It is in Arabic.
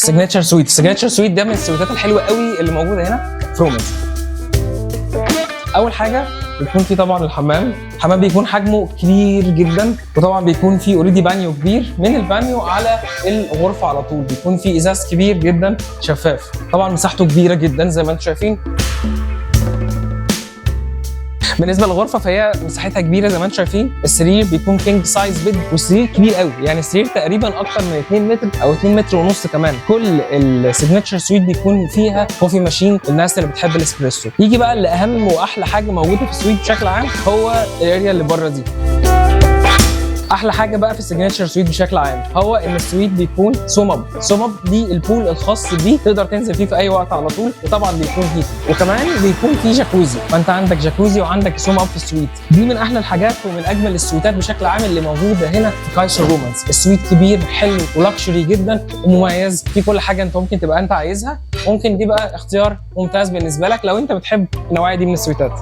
السيجنتشر سويت. السيجنتشر سويت ده من السويتات الحلوه قوي اللي موجوده هنا في رومانز. اول حاجه بيكون في طبعا الحمام بيكون حجمه كبير جدا، وطبعا بيكون في اوريدي بانيو كبير. من البانيو على الغرفه على طول بيكون في ازاز كبير جدا شفاف، طبعا مساحته كبيره جدا زي ما انتم شايفين. بالنسبه للغرفه فهي مساحتها كبيره زي ما انتم شايفين. السرير بيكون كينج سايز بيد، والسرير كبير قوي، يعني السرير تقريبا اكتر من 2 متر او 2 متر ونص كمان. كل السيجنتشر سويت بيكون فيها كوفي ماشين للناس اللي بتحب الاسبريسو. يجي بقى لاهم واحلى حاجه موجوده في السويت بشكل عام، هو الاريا اللي بره دي. احلى حاجه بقى في السيجنتشر سويت بشكل عام هو ان السويت بيكون سومب دي البول الخاص بيه، تقدر تنزل فيه في اي وقت على طول، وطبعا بيكون هيت، وكمان بيكون فيه جاكوزي، فانت عندك جاكوزي وعندك سومب في السويت. دي من احلى الحاجات ومن اجمل السويتات بشكل عام اللي موجوده هنا في كايسر رومانز. السويت كبير حلو ولكشري جدا ومميز، في كل حاجه انت ممكن تبقى انت عايزها. ممكن دي بقى اختيار ممتاز بالنسبه لك لو انت بتحب النوعيه دي من السويتات.